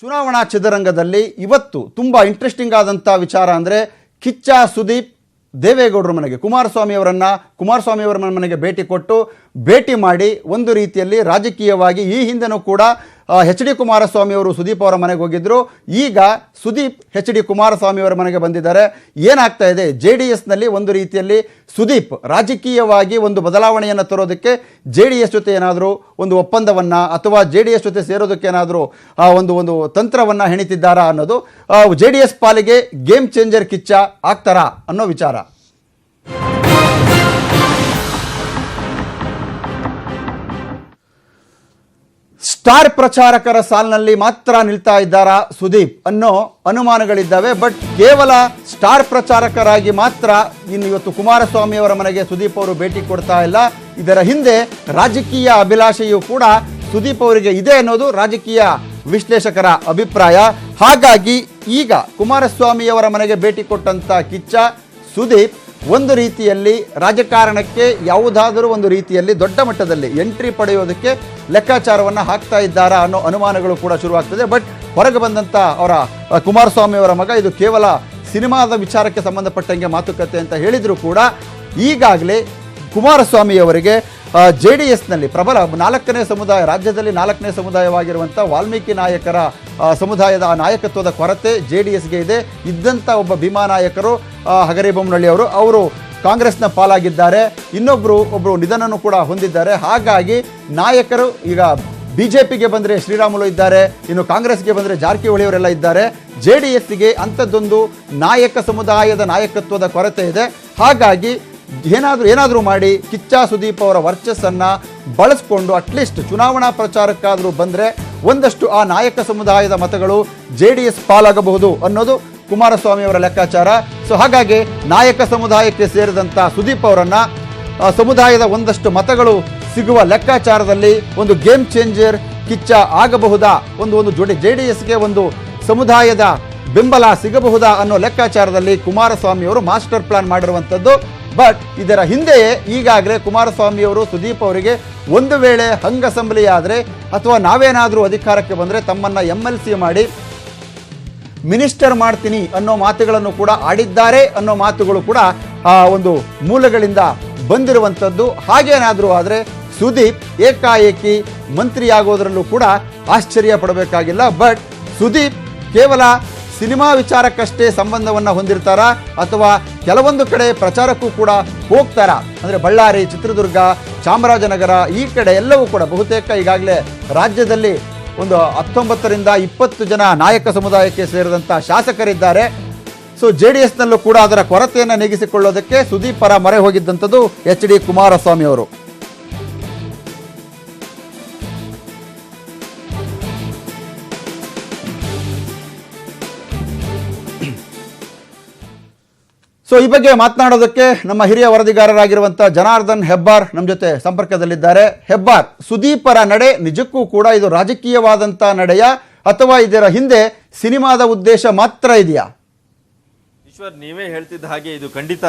ಚುನಾವಣಾ ಚದುರಂಗದಲ್ಲಿ ಇವತ್ತು ತುಂಬಾ ಇಂಟ್ರೆಸ್ಟಿಂಗ್ ಆದಂತ ವಿಚಾರ ಅಂದ್ರೆ ಕಿಚ್ಚ ಸುದೀಪ್ ದೇವೇಗೌಡರ ಮನೆಗೆ ಕುಮಾರಸ್ವಾಮಿ ಅವರ ಮನೆಗೆ ಭೇಟಿ ಮಾಡಿ ಒಂದು ರೀತಿಯಲ್ಲಿ ರಾಜಕೀಯವಾಗಿ ಈ ಹಿಂದೆನೂ ಕೂಡ ಎಚ್.ಡಿ. ಕುಮಾರಸ್ವಾಮಿ ಅವರು ಸುದೀಪ್ ಅವರ ಮನೆಗೆ ಹೋಗಿದ್ರು. ಈಗ ಸುದೀಪ್ ಎಚ್.ಡಿ. ಕುಮಾರಸ್ವಾಮಿ ಅವರ ಮನೆಗೆ ಬಂದಿದ್ದಾರೆ. ಏನಾಗ್ತಾ ಇದೆ, JDS ನಲ್ಲಿ ಒಂದು ರೀತಿಯಲ್ಲಿ ಸುದೀಪ್ ರಾಜಕೀಯವಾಗಿ ಒಂದು ಬದಲಾವಣೆಯನ್ನು ತರೋದಕ್ಕೆ JDS ಜೊತೆ ಏನಾದರೂ ಒಂದು ಒಪ್ಪಂದವನ್ನ ಅಥವಾ JDS ಜೊತೆ ಸೇರೋದಕ್ಕೆ ಏನಾದರೂ ಒಂದು ತಂತ್ರವನ್ನ ಹೆಣಿತಿದ್ದಾರಾ ಅನ್ನೋದು JDS ಪಾಲಿಗೆ ಗೇಮ್ ಚೇಂಜರ್ ಕಿಚ್ಚ ಆಗ್ತಾರಾ ಅನ್ನೋ ವಿಚಾರ. ಸ್ಟಾರ್ ಪ್ರಚಾರಕರ ಸಾಲಿನಲ್ಲಿ ಮಾತ್ರ ನಿಲ್ತಾ ಇದ್ದಾರಾ ಸುದೀಪ್ ಅನ್ನೋ ಅನುಮಾನಗಳಿದ್ದಾವೆ. ಬಟ್ ಕೇವಲ ಸ್ಟಾರ್ ಪ್ರಚಾರಕರಾಗಿ ಮಾತ್ರ ಇವತ್ತು ಕುಮಾರಸ್ವಾಮಿ ಅವರ ಮನೆಗೆ ಸುದೀಪ್ ಅವರು ಭೇಟಿ ಕೊಡ್ತಾ ಇಲ್ಲ. ಇದರ ಹಿಂದೆ ರಾಜಕೀಯ ಅಭಿಲಾಷೆಯೂ ಕೂಡ ಸುದೀಪ್ ಅವರಿಗೆ ಇದೆ ಅನ್ನೋದು ರಾಜಕೀಯ ವಿಶ್ಲೇಷಕರ ಅಭಿಪ್ರಾಯ. ಹಾಗಾಗಿ ಈಗ ಕುಮಾರಸ್ವಾಮಿ ಅವರ ಮನೆಗೆ ಭೇಟಿ ಕೊಟ್ಟಂತ ಕಿಚ್ಚ ಸುದೀಪ್ ಒಂದು ರೀತಿಯಲ್ಲಿ ರಾಜಕಾರಣಕ್ಕೆ ಯಾವುದಾದರೂ ಒಂದು ರೀತಿಯಲ್ಲಿ ದೊಡ್ಡ ಮಟ್ಟದಲ್ಲಿ ಎಂಟ್ರಿ ಪಡೆಯೋದಕ್ಕೆ ಲೆಕ್ಕಾಚಾರವನ್ನು ಹಾಕ್ತಾ ಇದ್ದಾರಾ ಅನ್ನೋ ಅನುಮಾನಗಳು ಕೂಡ ಶುರುವಾಗ್ತದೆ. ಬಟ್ ಹೊರಗೆ ಬಂದಂಥ ಅವರ ಕುಮಾರಸ್ವಾಮಿ ಅವರ ಮಗ ಇದು ಕೇವಲ ಸಿನಿಮಾದ ವಿಚಾರಕ್ಕೆ ಸಂಬಂಧಪಟ್ಟಂಗೆ ಮಾತುಕತೆ ಅಂತ ಹೇಳಿದರೂ ಕೂಡ ಈಗಾಗಲೇ ಕುಮಾರಸ್ವಾಮಿ ಅವರಿಗೆ JDSನಲ್ಲಿ ಪ್ರಬಲ ರಾಜ್ಯದಲ್ಲಿ 4ನೇ ಸಮುದಾಯವಾಗಿರುವಂಥ ವಾಲ್ಮೀಕಿ ನಾಯಕರ ಸಮುದಾಯದ ನಾಯಕತ್ವದ ಕೊರತೆ JDSಗೆ ಇದೆ. ಇದ್ದಂಥ ಒಬ್ಬ ಭೀಮಾ ನಾಯಕರು ಹಗರಿಬೊಮ್ಮನಹಳ್ಳಿ ಅವರು ಕಾಂಗ್ರೆಸ್ನ ಪಾಲಾಗಿದ್ದಾರೆ. ಒಬ್ಬರು ನಿಧನನೂ ಕೂಡ ಹೊಂದಿದ್ದಾರೆ. ಹಾಗಾಗಿ ನಾಯಕರು ಈಗ BJPಗೆ ಬಂದರೆ ಶ್ರೀರಾಮುಲು ಇದ್ದಾರೆ, ಇನ್ನು ಕಾಂಗ್ರೆಸ್ಗೆ ಬಂದರೆ ಜಾರಕಿಹೊಳಿ ಅವರೆಲ್ಲ ಇದ್ದಾರೆ. JDSಗೆ ಅಂಥದ್ದೊಂದು ನಾಯಕ ಸಮುದಾಯದ ನಾಯಕತ್ವದ ಕೊರತೆ ಇದೆ. ಹಾಗಾಗಿ ಏನಾದರೂ ಮಾಡಿ ಕಿಚ್ಚ ಸುದೀಪ್ ಅವರ ವರ್ಚಸ್ಸನ್ನು ಬಳಸ್ಕೊಂಡು ಅಟ್ಲೀಸ್ಟ್ ಚುನಾವಣಾ ಪ್ರಚಾರಕ್ಕಾದರೂ ಬಂದರೆ ಒಂದಷ್ಟು ಆ ನಾಯಕ ಸಮುದಾಯದ ಮತಗಳು JDS ಪಾಲಾಗಬಹುದು ಅನ್ನೋದು ಕುಮಾರಸ್ವಾಮಿ ಅವರ ಲೆಕ್ಕಾಚಾರ. ಸೊ ಹಾಗಾಗಿ ನಾಯಕ ಸಮುದಾಯಕ್ಕೆ ಸೇರಿದಂಥ ಸುದೀಪ್ ಅವರನ್ನು ಸಮುದಾಯದ ಒಂದಷ್ಟು ಮತಗಳು ಸಿಗುವ ಲೆಕ್ಕಾಚಾರದಲ್ಲಿ ಒಂದು ಗೇಮ್ ಚೇಂಜರ್ ಕಿಚ್ಚ ಆಗಬಹುದಾ, ಒಂದು ಜೋಡಿ JDSಗೆ ಒಂದು ಸಮುದಾಯದ ಬೆಂಬಲ ಸಿಗಬಹುದಾ ಅನ್ನೋ ಲೆಕ್ಕಾಚಾರದಲ್ಲಿ ಕುಮಾರಸ್ವಾಮಿ ಅವರು ಮಾಸ್ಟರ್ ಪ್ಲಾನ್ ಮಾಡಿರುವಂಥದ್ದು. ಬಟ್ ಇದರ ಹಿಂದೆಯೇ ಈಗಾಗಲೇ ಕುಮಾರಸ್ವಾಮಿ ಅವರು ಸುದೀಪ್ ಅವರಿಗೆ ಒಂದು ವೇಳೆ ಹಂಗಸಂಬಲಿ ಆದರೆ ಅಥವಾ ನಾವೇನಾದರೂ ಅಧಿಕಾರಕ್ಕೆ ಬಂದರೆ ತಮ್ಮನ್ನು MLC ಮಾಡಿ ಮಿನಿಸ್ಟರ್ ಮಾಡ್ತೀನಿ ಅನ್ನೋ ಮಾತುಗಳನ್ನು ಕೂಡ ಆಡಿದ್ದಾರೆ ಅನ್ನೋ ಮಾತುಗಳು ಕೂಡ ಒಂದು ಮೂಲಗಳಿಂದ ಬಂದಿರುವಂಥದ್ದು. ಹಾಗೇನಾದರೂ ಆದರೆ ಸುದೀಪ್ ಏಕಾಏಕಿ ಮಂತ್ರಿಯಾಗೋದ್ರಲ್ಲೂ ಕೂಡ ಆಶ್ಚರ್ಯ ಪಡಬೇಕಾಗಿಲ್ಲ. ಬಟ್ ಸುದೀಪ್ ಕೇವಲ ಸಿನಿಮಾ ವಿಚಾರಕ್ಕಷ್ಟೇ ಸಂಬಂಧವನ್ನು ಹೊಂದಿರ್ತಾರಾ ಅಥವಾ ಕೆಲವೊಂದು ಕಡೆ ಪ್ರಚಾರಕ್ಕೂ ಕೂಡ ಹೋಗ್ತಾರಾ ಅಂದರೆ ಬಳ್ಳಾರಿ, ಚಿತ್ರದುರ್ಗ, ಚಾಮರಾಜನಗರ ಈ ಕಡೆ ಎಲ್ಲವೂ ಕೂಡ ಬಹುತೇಕ ಈಗಾಗಲೇ ರಾಜ್ಯದಲ್ಲಿ ಒಂದು 19 ರಿಂದ 20 ಜನ ನಾಯಕ ಸಮುದಾಯಕ್ಕೆ ಸೇರಿದಂಥ ಶಾಸಕರಿದ್ದಾರೆ. ಸೊ JDSನಲ್ಲೂ ಕೂಡ ಅದರ ಕೊರತೆಯನ್ನು ನೀಗಿಸಿಕೊಳ್ಳೋದಕ್ಕೆ ಸುದೀಪ್ ಪರ ಮೊರೆ ಹೋಗಿದ್ದಂಥದ್ದು ಎಚ್.ಡಿ. ಕುಮಾರಸ್ವಾಮಿ ಅವರು. ಸೊ ಈ ಬಗ್ಗೆ ಮಾತನಾಡೋದಕ್ಕೆ ನಮ್ಮ ಹಿರಿಯ ವರದಿಗಾರರಾಗಿರುವಂಥ ಜನಾರ್ದನ್ ಹೆಬ್ಬಾರ್ ನಮ್ಮ ಜೊತೆ ಸಂಪರ್ಕದಲ್ಲಿದ್ದಾರೆ. ಹೆಬ್ಬಾರ್, ಸುದೀಪರ ನಡೆ ನಿಜಕ್ಕೂ ಕೂಡ ಇದು ರಾಜಕೀಯವಾದಂಥ ನಡೆಯ ಅಥವಾ ಇದರ ಹಿಂದೆ ಸಿನಿಮಾದ ಉದ್ದೇಶ ಮಾತ್ರ ಇದೆಯಾ? ಈಶ್ವರ್, ನೀವೇ ಹೇಳ್ತಿದ್ದ ಹಾಗೆ ಇದು ಖಂಡಿತ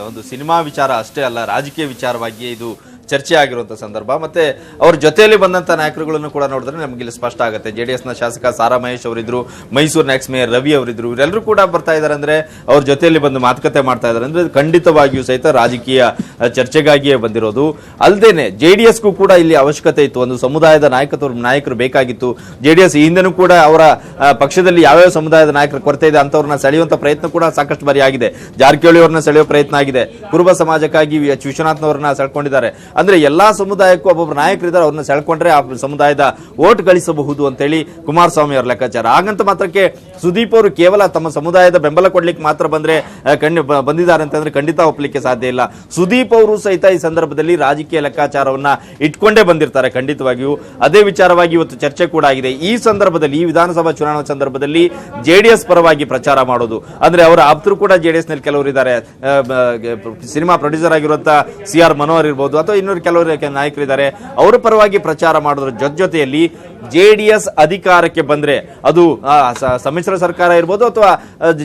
ಒಂದು ಸಿನಿಮಾ ವಿಚಾರ ಅಷ್ಟೇ ಅಲ್ಲ, ರಾಜಕೀಯ ವಿಚಾರವಾಗಿ ಇದು ಚರ್ಚೆ ಆಗಿರುವಂಥ ಸಂದರ್ಭ. ಮತ್ತೆ ಅವ್ರ ಜೊತೆಯಲ್ಲಿ ಬಂದಂಥ ನಾಯಕರುಗಳನ್ನು ಕೂಡ ನೋಡಿದ್ರೆ ನಮಗೆ ಇಲ್ಲಿ ಸ್ಪಷ್ಟ ಆಗುತ್ತೆ. JDSನ ಶಾಸಕ ಸಾರಾ ಮಹೇಶ್ ಅವರಿದ್ರು, ಮೈಸೂರಿನ ಎಕ್ಸ್ ಮೇಯರ್ ರವಿ ಅವರಿದ್ರು, ಇವರೆಲ್ಲರೂ ಕೂಡ ಬರ್ತಾ ಇದ್ದಾರೆ ಅಂದ್ರೆ ಅವ್ರ ಜೊತೆಯಲ್ಲಿ ಬಂದು ಮಾತುಕತೆ ಮಾಡ್ತಾ ಇದ್ದಾರೆ ಅಂದ್ರೆ ಖಂಡಿತವಾಗಿಯೂ ಸಹಿತ ರಾಜಕೀಯ ಚರ್ಚೆಗಾಗಿಯೇ ಬಂದಿರೋದು. ಅಲ್ಲದೇನೆ JDSಗೂ ಕೂಡ ಇಲ್ಲಿ ಅವಶ್ಯಕತೆ ಇತ್ತು, ಒಂದು ಸಮುದಾಯದ ನಾಯಕರು ಬೇಕಾಗಿತ್ತು. JDS ಈ ಹಿಂದೆನೂ ಕೂಡ ಅವರ ಪಕ್ಷದಲ್ಲಿ ಯಾವ್ಯಾವ ಸಮುದಾಯದ ನಾಯಕರ ಕೊರತೆ ಇದೆ ಅಂತವ್ರನ್ನ ಸೆಳೆಯುವಂತ ಪ್ರಯತ್ನ ಕೂಡ ಸಾಕಷ್ಟು ಬಾರಿ ಆಗಿದೆ. ಜಾರಕಿಹೊಳಿ ಅವ್ರನ್ನ ಸೆಳೆಯುವ ಪ್ರಯತ್ನ ಆಗಿದೆ. ಕುರುಬ ಸಮಾಜಕ್ಕಾಗಿ ವಿಶ್ವನಾಥ್ನವ್ರನ್ನ ಸೆಳ್ಕೊಂಡಿದ್ದಾರೆ. ಅಂದ್ರೆ ಎಲ್ಲಾ ಸಮುದಾಯಕ್ಕೂ ಒಬ್ಬೊಬ್ಬರು ನಾಯಕರಿದ್ದಾರೆ, ಅವ್ರನ್ನ ಸೆಳ್ಕೊಂಡ್ರೆ ಆ ಸಮುದಾಯದ ಓಟ್ ಗಳಿಸಬಹುದು ಅಂತೇಳಿ ಕುಮಾರಸ್ವಾಮಿ ಅವರ ಲೆಕ್ಕಾಚಾರ. ಹಾಗಂತ ಮಾತ್ರಕ್ಕೆ ಸುದೀಪ್ ಅವರು ಕೇವಲ ತಮ್ಮ ಸಮುದಾಯದ ಬೆಂಬಲ ಕೊಡ್ಲಿಕ್ಕೆ ಮಾತ್ರ ಬಂದಿದ್ದಾರೆ ಅಂತಂದ್ರೆ ಖಂಡಿತ ಒಪ್ಪಲಿಕ್ಕೆ ಸಾಧ್ಯ ಇಲ್ಲ. ಸುದೀಪ್ ಅವರು ಸಹಿತ ಈ ಸಂದರ್ಭದಲ್ಲಿ ರಾಜಕೀಯ ಲೆಕ್ಕಾಚಾರವನ್ನ ಇಟ್ಕೊಂಡೇ ಬಂದಿರ್ತಾರೆ ಖಂಡಿತವಾಗಿಯೂ. ಅದೇ ವಿಚಾರವಾಗಿ ಇವತ್ತು ಚರ್ಚೆ ಕೂಡ ಆಗಿದೆ. ಈ ಸಂದರ್ಭದಲ್ಲಿ ಈ ವಿಧಾನಸಭಾ ಚುನಾವಣಾ ಸಂದರ್ಭದಲ್ಲಿ JDS ಪರವಾಗಿ ಪ್ರಚಾರ ಮಾಡೋದು ಅಂದ್ರೆ ಅವರ ಆಪ್ತರು ಕೂಡ JDSನಲ್ಲಿ ಕೆಲವರು ಇದ್ದಾರೆ. ಸಿನಿಮಾ ಪ್ರೊಡ್ಯೂಸರ್ ಆಗಿರುವಂತಹ CR ಮನೋಹರ್ ಇರ್ಬೋದು ಅಥವಾ ಇನ್ನೊಂದು ಕೆಲವರು ನಾಯಕರಿದ್ದಾರೆ. ಅವರ ಪರವಾಗಿ ಪ್ರಚಾರ ಮಾಡೋದ್ರ ಜೊತೆಯಲ್ಲಿ JDS ಅಧಿಕಾರಕ್ಕೆ ಬಂದ್ರೆ ಅದು ಸಮ್ಮಿಶ್ರ ಸರ್ಕಾರ ಇರ್ಬೋದು ಅಥವಾ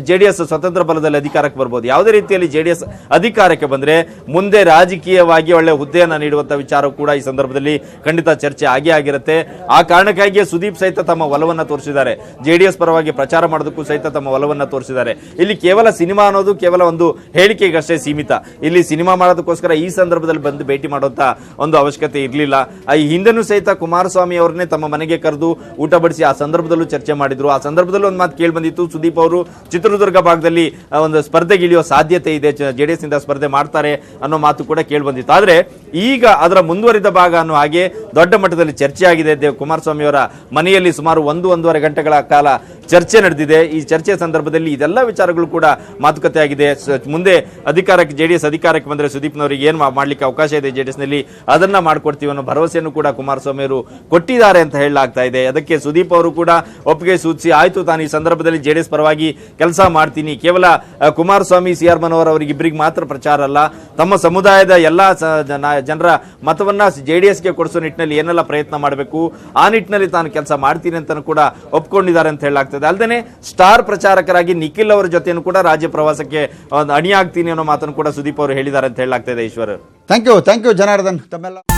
JDS ಸ್ವತಂತ್ರ ಬಲದಲ್ಲಿ ಅಧಿಕಾರಕ್ಕೆ ಬರ್ಬೋದು, ಯಾವುದೇ ರೀತಿಯಲ್ಲಿ JDS ಅಧಿಕಾರಕ್ಕೆ ಬಂದ್ರೆ ಮುಂದೆ ರಾಜಕೀಯವಾಗಿ ಒಳ್ಳೆ ಹುದ್ದೆಯನ್ನ ನೀಡುವಂತ ವಿಚಾರ ಕೂಡ ಈ ಸಂದರ್ಭದಲ್ಲಿ ಖಂಡಿತ ಚರ್ಚೆ ಆಗೇ ಆಗಿರುತ್ತೆ. ಆ ಕಾರಣಕ್ಕಾಗಿಯೇ ಸುದೀಪ್ ಸಹಿತ ತಮ್ಮ ಒಲವನ್ನ ತೋರಿಸಿದ್ದಾರೆ, JDS ಪರವಾಗಿ ಪ್ರಚಾರ ಮಾಡೋದಕ್ಕೂ ಸಹಿತ ತಮ್ಮ ಒಲವನ್ನ ತೋರಿಸಿದ್ದಾರೆ. ಇಲ್ಲಿ ಕೇವಲ ಸಿನಿಮಾ ಅನ್ನೋದು ಕೇವಲ ಒಂದು ಹೇಳಿಕೆಗಷ್ಟೇ ಸೀಮಿತ. ಇಲ್ಲಿ ಸಿನಿಮಾ ಮಾಡೋದಕ್ಕೋಸ್ಕರ ಈ ಸಂದರ್ಭದಲ್ಲಿ ಬಂದು ಭೇಟಿ ಮಾಡುವಂತ ಒಂದು ಅವಶ್ಯಕತೆ ಇರಲಿಲ್ಲ. ಈ ಹಿಂದೆನೂ ಸಹಿತ ಕುಮಾರಸ್ವಾಮಿ ಅವರನ್ನೇ ತಮ್ಮ ಮನೆಗೆ ಕರೆದು ಊಟ ಬಡಿಸಿ ಆ ಸಂದರ್ಭದಲ್ಲೂ ಚರ್ಚೆ ಮಾಡಿದ್ರು. ಆ ಸಂದರ್ಭದಲ್ಲೂ ಒಂದು ಮಾತು ಕೇಳಿ ಬಂದಿತ್ತು, ಸುದೀಪ್ ಅವರು ಚಿತ್ರದುರ್ಗ ಭಾಗದಲ್ಲಿ ಒಂದು ಸ್ಪರ್ಧೆಗಿಳಿಯುವ ಸಾಧ್ಯತೆ ಇದೆ, JDS ಇಂದ ಸ್ಪರ್ಧೆ ಮಾಡ್ತಾರೆ ಅನ್ನೋ ಮಾತು ಕೂಡ ಕೇಳಿ ಬಂದಿತ್ತು. ಆದ್ರೆ ಈಗ ಅದರ ಮುಂದುವರಿದ ಭಾಗ ಅನ್ನೋ ಹಾಗೆ ದೊಡ್ಡ ಮಟ್ಟದಲ್ಲಿ ಚರ್ಚೆ ಆಗಿದೆ. ಕುಮಾರಸ್ವಾಮಿ ಅವರ ಮನೆಯಲ್ಲಿ ಸುಮಾರು 1-1.5 ಗಂಟೆಗಳ ಕಾಲ ಚರ್ಚೆ ನಡೆದಿದೆ. ಈ ಚರ್ಚೆ ಸಂದರ್ಭದಲ್ಲಿ ಇದೆಲ್ಲ ವಿಚಾರಗಳು ಕೂಡ ಮಾತುಕತೆ ಆಗಿದೆ. ಮುಂದೆ ಅಧಿಕಾರಕ್ಕೆ JDS ಅಧಿಕಾರಕ್ಕೆ ಬಂದ್ರೆ ಸುದೀಪ್ನವರಿಗೆ ಏನ್ ಮಾಡ್ಲಿಕ್ಕೆ ಅವಕಾಶ ಇದೆ JDS ನಲ್ಲಿ ಅದನ್ನ ಮಾಡ್ಕೊಡ್ತೀವಿ ಅನ್ನೋ ಭರವಸೆಯನ್ನು ಕೂಡ ಕುಮಾರಸ್ವಾಮಿ ಅವರು ಕೊಟ್ಟಿದ್ದಾರೆ ಅಂತ ಹೇಳಲಾಗ್ತಾ ಇದೆ. ಅದಕ್ಕೆ ಸುದೀಪ್ ಅವರು ಕೂಡ ಒಪ್ಪಿಗೆ ಸೂಚಿಸಿ ಆಯ್ತು, ತಾನು ಈ ಸಂದರ್ಭದಲ್ಲಿ JDS ಪರವಾಗಿ ಕೆಲಸ ಮಾಡ್ತೀನಿ. ಕೇವಲ ಕುಮಾರಸ್ವಾಮಿ CR ಮನೋಹರ್ ಅವರಿಗಿಬ್ಬರಿಗೆ ಮಾತ್ರ ಪ್ರಚಾರ ಅಲ್ಲ, ತಮ್ಮ ಸಮುದಾಯದ ಎಲ್ಲಾ ಜನರ ಮತವನ್ನ JDSಗೆ ಕೊಡಿಸೋ ನಿಟ್ಟಿನಲ್ಲಿ ಏನೆಲ್ಲ ಪ್ರಯತ್ನ ಮಾಡಬೇಕು ಆ ನಿಟ್ಟಿನಲ್ಲಿ ತಾನು ಕೆಲಸ ಮಾಡ್ತೀನಿ ಅಂತ ಕೂಡ ಒಪ್ಕೊಂಡಿದ್ದಾರೆ ಅಂತ ಹೇಳಲಾಗ್ತದೆ. ಅಲ್ಲದೆ ಸ್ಟಾರ್ ಪ್ರಚಾರಕರಾಗಿ ನಿಖಿಲ್ ಅವರ ಜೊತೆನೂ ಕೂಡ ರಾಜ್ಯ ಪ್ರವಾಸಕ್ಕೆ ಅಣಿಯಾಗ್ತೀನಿ ಅನ್ನೋ ಮಾತನ್ನು ಕೂಡ ಸುದೀಪ್ ಅವರು ಹೇಳಿದ್ದಾರೆ ಅಂತ ಹೇಳಲಾಗ್ತದೆ. ಈಶ್ವರ್, ಥ್ಯಾಂಕ್ ಯು ಜನಾರ್ದನ್ ತಮ್ಮೆಲ್ಲ